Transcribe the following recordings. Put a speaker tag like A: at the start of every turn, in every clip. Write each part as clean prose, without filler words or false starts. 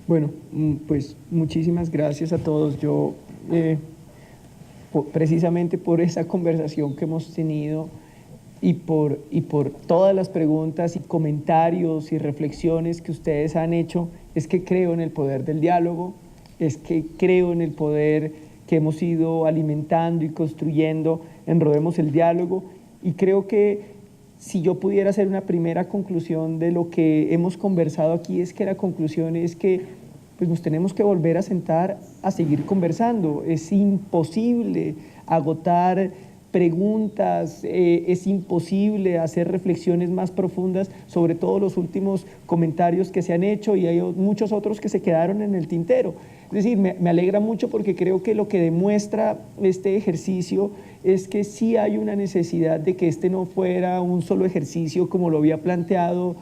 A: Bueno, pues muchísimas gracias a todos. Yo, precisamente por esa conversación que hemos tenido y por todas las preguntas y comentarios y reflexiones que ustedes han hecho, es que creo en el poder del diálogo, es que creo en el poder que hemos ido alimentando y construyendo en Rodemos el Diálogo, y creo que si yo pudiera hacer una primera conclusión de lo que hemos conversado aquí, es que la conclusión es que pues nos tenemos que volver a sentar a seguir conversando. Es imposible agotar preguntas, es imposible hacer reflexiones más profundas sobre todos los últimos comentarios que se han hecho, y hay muchos otros que se quedaron en el tintero. Es decir, me alegra mucho porque creo que lo que demuestra este ejercicio es que sí hay una necesidad de que este no fuera un solo ejercicio como lo había planteado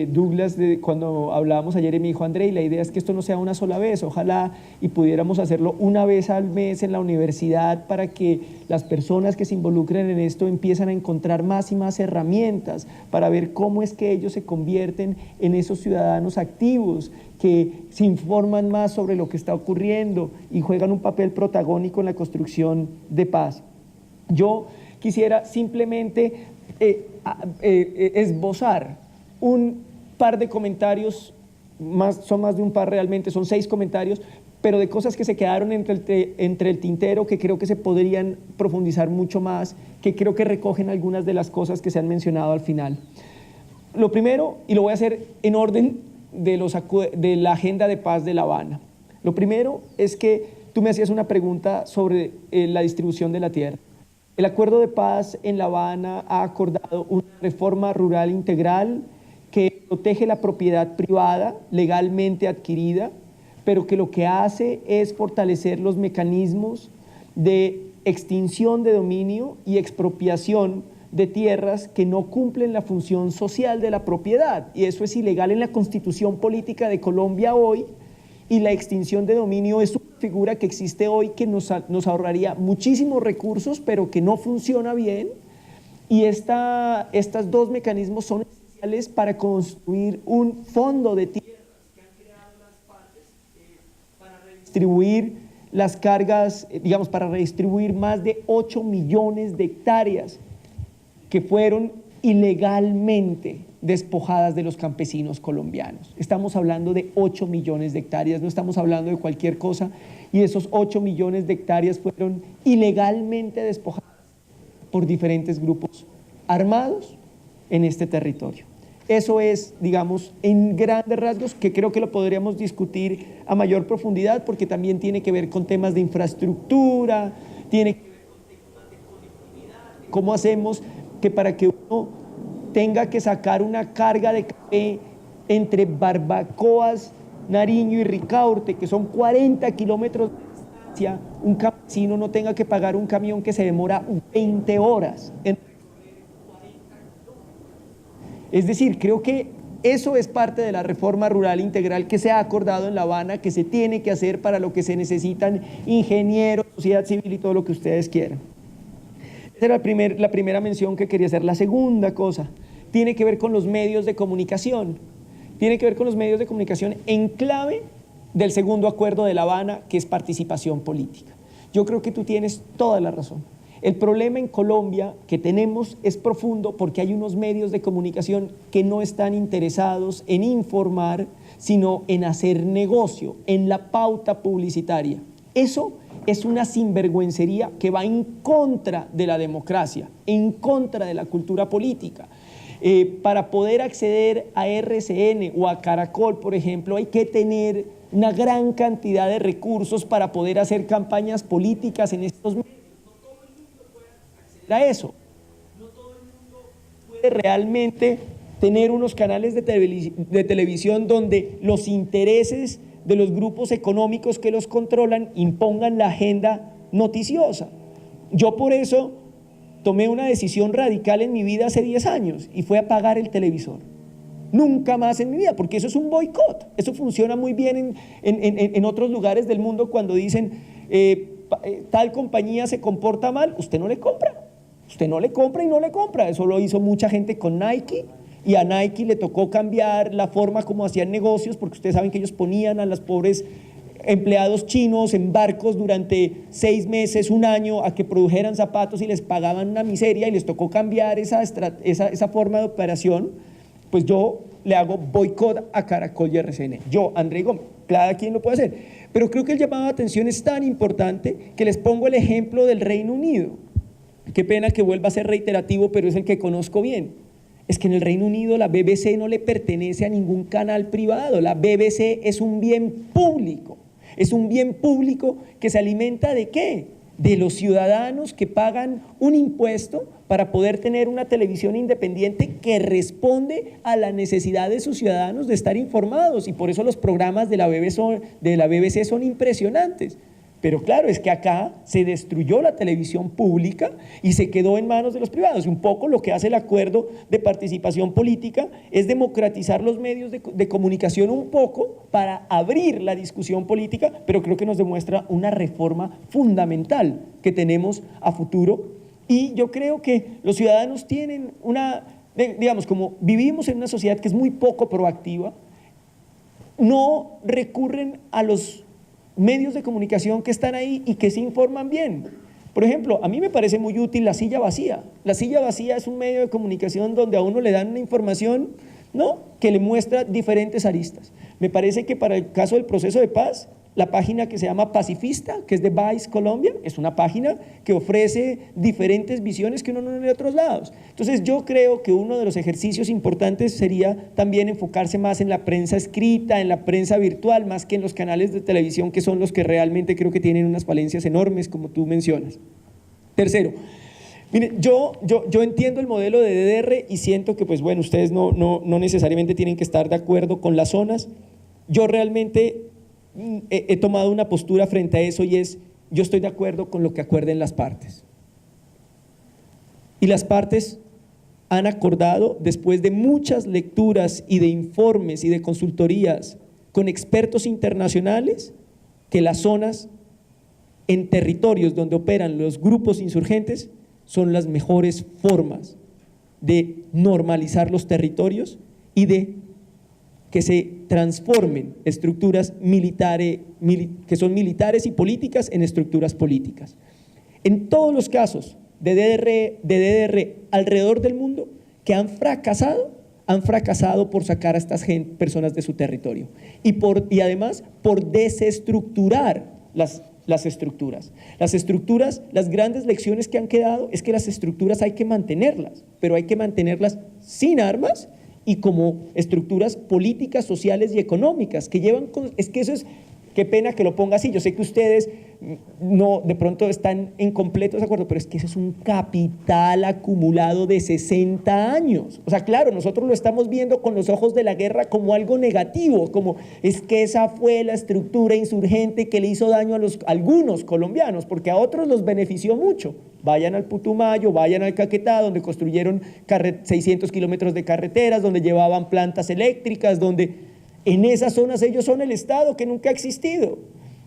A: Douglas cuando hablábamos ayer, y me dijo: André, la idea es que esto no sea una sola vez, ojalá y pudiéramos hacerlo una vez al mes en la universidad, para que las personas que se involucren en esto empiezan a encontrar más y más herramientas para ver cómo es que ellos se convierten en esos ciudadanos activos que se informan más sobre lo que está ocurriendo y juegan un papel protagónico en la construcción de paz. Yo quisiera simplemente esbozar un par de comentarios, son más de un par realmente, son 6 comentarios, pero de cosas que se quedaron entre el tintero, que creo que se podrían profundizar mucho más, que creo que recogen algunas de las cosas que se han mencionado al final. Lo primero, y lo voy a hacer en orden de la agenda de paz de La Habana. Lo primero es que tú me hacías una pregunta sobre la distribución de la tierra. El acuerdo de paz en La Habana ha acordado una reforma rural integral que protege la propiedad privada legalmente adquirida, pero que lo que hace es fortalecer los mecanismos de extinción de dominio y expropiación de tierras que no cumplen la función social de la propiedad, y eso es ilegal en la Constitución Política de Colombia hoy, y la extinción de dominio es una figura que existe hoy que nos ahorraría muchísimos recursos, pero que no funciona bien, y estos dos mecanismos son esenciales para construir un fondo de tierras que han creado las partes para redistribuir las cargas, digamos, para redistribuir más de 8 millones de hectáreas que fueron ilegalmente despojadas de los campesinos colombianos. Estamos hablando de 8 millones de hectáreas, no estamos hablando de cualquier cosa, y esos 8 millones de hectáreas fueron ilegalmente despojadas por diferentes grupos armados en este territorio. Eso es, digamos, en grandes rasgos, que creo que lo podríamos discutir a mayor profundidad, porque también tiene que ver con temas de infraestructura, tiene que ver con temas de conectividad, cómo hacemos que para que uno tenga que sacar una carga de café entre Barbacoas, Nariño y Ricaurte, que son 40 kilómetros de distancia, un campesino no tenga que pagar un camión que se demora 20 horas en recorrer 40 kilómetros. Es decir, creo que eso es parte de la reforma rural integral que se ha acordado en La Habana, que se tiene que hacer, para lo que se necesitan ingenieros, sociedad civil y todo lo que ustedes quieran. Esa era la primera mención que quería hacer. La segunda cosa tiene que ver con los medios de comunicación. Tiene que ver con los medios de comunicación en clave del segundo acuerdo de La Habana, que es participación política. Yo creo que tú tienes toda la razón. El problema en Colombia que tenemos es profundo, porque hay unos medios de comunicación que no están interesados en informar, sino en hacer negocio, en la pauta publicitaria. Eso es una sinvergüencería que va en contra de la democracia, en contra de la cultura política. Para poder acceder a RCN o a Caracol, por ejemplo, hay que tener una gran cantidad de recursos para poder hacer campañas políticas en estos medios. No todo el mundo puede acceder a eso. No todo el mundo puede realmente tener unos canales de televisión donde los intereses de los grupos económicos que los controlan impongan la agenda noticiosa. Yo por eso tomé una decisión radical en mi vida hace 10 años, y fue apagar el televisor. Nunca más en mi vida, porque eso es un boicot. Eso funciona muy bien en otros lugares del mundo, cuando dicen tal compañía se comporta mal, usted no le compra. Usted no le compra y no le compra. Eso lo hizo mucha gente con Nike, y a Nike le tocó cambiar la forma como hacían negocios, porque ustedes saben que ellos ponían a los pobres empleados chinos en barcos durante 6 meses, un año, a que produjeran zapatos y les pagaban una miseria y les tocó cambiar esa forma de operación. Pues yo le hago boicot a Caracol y RCN. Yo, André Gómez, cada quien lo puede hacer. Pero creo que el llamado de atención es tan importante que les pongo el ejemplo del Reino Unido. Qué pena que vuelva a ser reiterativo, pero es el que conozco bien. Es que en el Reino Unido la BBC no le pertenece a ningún canal privado. La BBC es un bien público. Es un bien público que se alimenta ¿de qué? De los ciudadanos que pagan un impuesto para poder tener una televisión independiente que responde a la necesidad de sus ciudadanos de estar informados, y por eso los programas de la BBC son impresionantes. Pero claro, es que acá se destruyó la televisión pública y se quedó en manos de los privados. Un poco lo que hace el acuerdo de participación política es democratizar los medios de comunicación un poco para abrir la discusión política, pero creo que nos demuestra una reforma fundamental que tenemos a futuro. Y yo creo que los ciudadanos tienen digamos, como vivimos en una sociedad que es muy poco proactiva, no recurren a los medios de comunicación que están ahí y que se informan bien. Por ejemplo, a mí me parece muy útil La Silla Vacía. La Silla Vacía es un medio de comunicación donde a uno le dan una información, ¿no?, que le muestra diferentes aristas. Me parece que para el caso del proceso de paz, la página que se llama Pacifista, que es de Vice Colombia, es una página que ofrece diferentes visiones que uno no ve de otros lados. Entonces yo creo que uno de los ejercicios importantes sería también enfocarse más en la prensa escrita, en la prensa virtual, más que en los canales de televisión, que son los que realmente creo que tienen unas falencias enormes, como tú mencionas. Tercero, mire, yo entiendo el modelo de DDR y siento que, pues bueno, ustedes no necesariamente tienen que estar de acuerdo con las zonas. Yo realmente he tomado una postura frente a eso, y es: yo estoy de acuerdo con lo que acuerden las partes. Y las partes han acordado, después de muchas lecturas y de informes y de consultorías con expertos internacionales, que las zonas en territorios donde operan los grupos insurgentes son las mejores formas de normalizar los territorios y de que se transformen estructuras militares, que son militares y políticas, en estructuras políticas. En todos los casos de DDR alrededor del mundo que han fracasado por sacar a estas personas de su territorio y además por desestructurar las estructuras. Las grandes lecciones que han quedado es que las estructuras hay que mantenerlas, pero hay que mantenerlas sin armas y como estructuras políticas, sociales y económicas que llevan es que eso es, qué pena que lo ponga así, yo sé que ustedes no, de pronto están en completo desacuerdo, pero es que eso es un capital acumulado de 60 años. O sea, claro, nosotros lo estamos viendo con los ojos de la guerra como algo negativo, como es que esa fue la estructura insurgente que le hizo daño a algunos colombianos, porque a otros los benefició mucho. Vayan al Putumayo, vayan al Caquetá, donde construyeron 600 kilómetros de carreteras, donde llevaban plantas eléctricas, donde en esas zonas ellos son el Estado que nunca ha existido.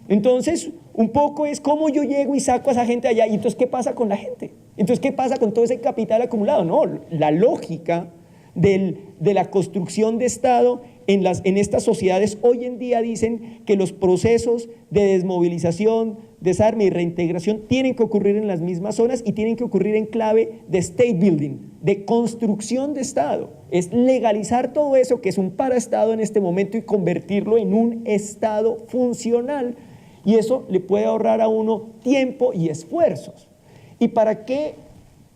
A: Entonces, un poco es cómo yo llego y saco a esa gente allá, y entonces, ¿qué pasa con la gente? Entonces, ¿qué pasa con todo ese capital acumulado? No, la lógica de la construcción de Estado en estas sociedades hoy en día dicen que los procesos de desmovilización, desarme y reintegración tienen que ocurrir en las mismas zonas y tienen que ocurrir en clave de state building, de construcción de Estado. Es legalizar todo eso que es un paraestado en este momento y convertirlo en un Estado funcional, y eso le puede ahorrar a uno tiempo y esfuerzos. ¿Y para qué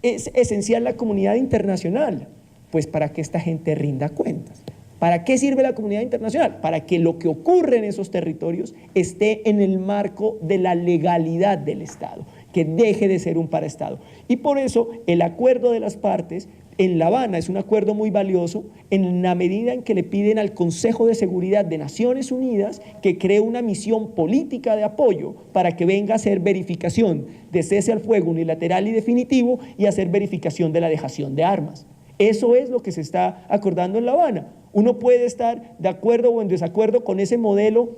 A: es esencial la comunidad internacional? Pues para que esta gente rinda cuentas. ¿Para qué sirve la comunidad internacional? Para que lo que ocurre en esos territorios esté en el marco de la legalidad del Estado, que deje de ser un paraestado. Y por eso el acuerdo de las partes en La Habana es un acuerdo muy valioso en la medida en que le piden al Consejo de Seguridad de Naciones Unidas que cree una misión política de apoyo para que venga a hacer verificación de cese al fuego unilateral y definitivo y hacer verificación de la dejación de armas. Eso es lo que se está acordando en La Habana. Uno puede estar de acuerdo o en desacuerdo con ese modelo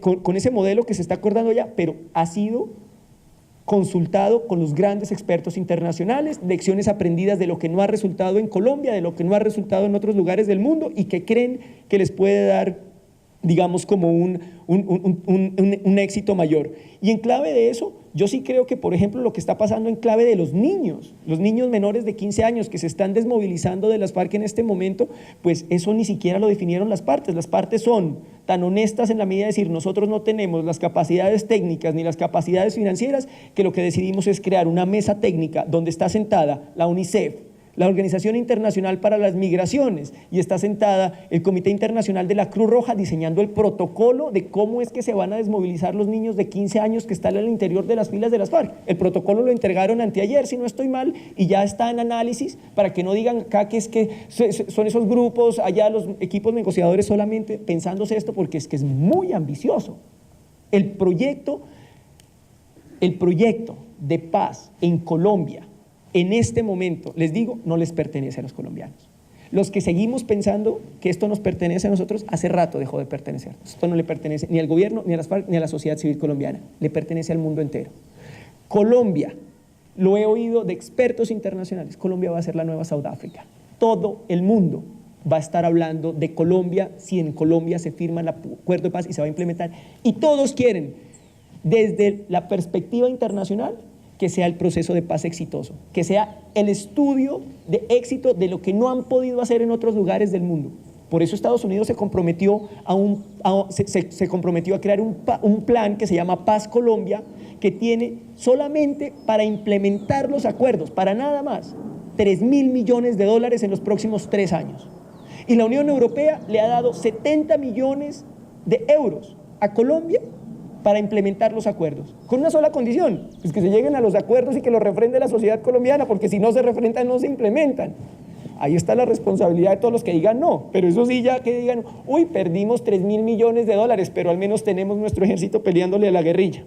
A: con ese modelo que se está acordando allá, pero ha sido consultado con los grandes expertos internacionales, lecciones aprendidas de lo que no ha resultado en Colombia, de lo que no ha resultado en otros lugares del mundo y que creen que les puede dar, digamos, como un éxito mayor. Y en clave de eso, yo sí creo que, por ejemplo, lo que está pasando en clave de los niños menores de 15 años que se están desmovilizando de las FARC en este momento, pues eso ni siquiera lo definieron las partes son tan honestas en la medida de decir nosotros no tenemos las capacidades técnicas ni las capacidades financieras, que lo que decidimos es crear una mesa técnica donde está sentada la UNICEF, la Organización Internacional para las Migraciones, y está sentada el Comité Internacional de la Cruz Roja diseñando el protocolo de cómo es que se van a desmovilizar los niños de 15 años que están al interior de las filas de las FARC. El protocolo lo entregaron anteayer, si no estoy mal, y ya está en análisis para que no digan acá que es que son esos grupos, allá los equipos negociadores solamente pensándose esto, porque es que es muy ambicioso. El proyecto de paz en Colombia, en este momento, les digo, no les pertenece a los colombianos. Los que seguimos pensando que esto nos pertenece a nosotros, hace rato dejó de pertenecer. Esto no le pertenece ni al gobierno, ni a las FARC, ni a la sociedad civil colombiana. Le pertenece al mundo entero. Colombia, lo he oído de expertos internacionales, Colombia va a ser la nueva Sudáfrica. Todo el mundo va a estar hablando de Colombia si en Colombia se firma el acuerdo de paz y se va a implementar. Y todos quieren, desde la perspectiva internacional, que sea el proceso de paz exitoso, que sea el estudio de éxito de lo que no han podido hacer en otros lugares del mundo. Por eso Estados Unidos se comprometió a crear un plan que se llama Paz Colombia, que tiene solamente para implementar los acuerdos, para nada más, $3.000 millones en los próximos 3 años. Y la Unión Europea le ha dado 70 millones de euros a Colombia para implementar los acuerdos, con una sola condición, es que se lleguen a los acuerdos y que los refrende la sociedad colombiana, porque si no se refrendan no se implementan. Ahí está la responsabilidad de todos los que digan no, pero eso sí, ya que digan, uy, perdimos $3.000 millones, pero al menos tenemos nuestro ejército peleándole a la guerrilla.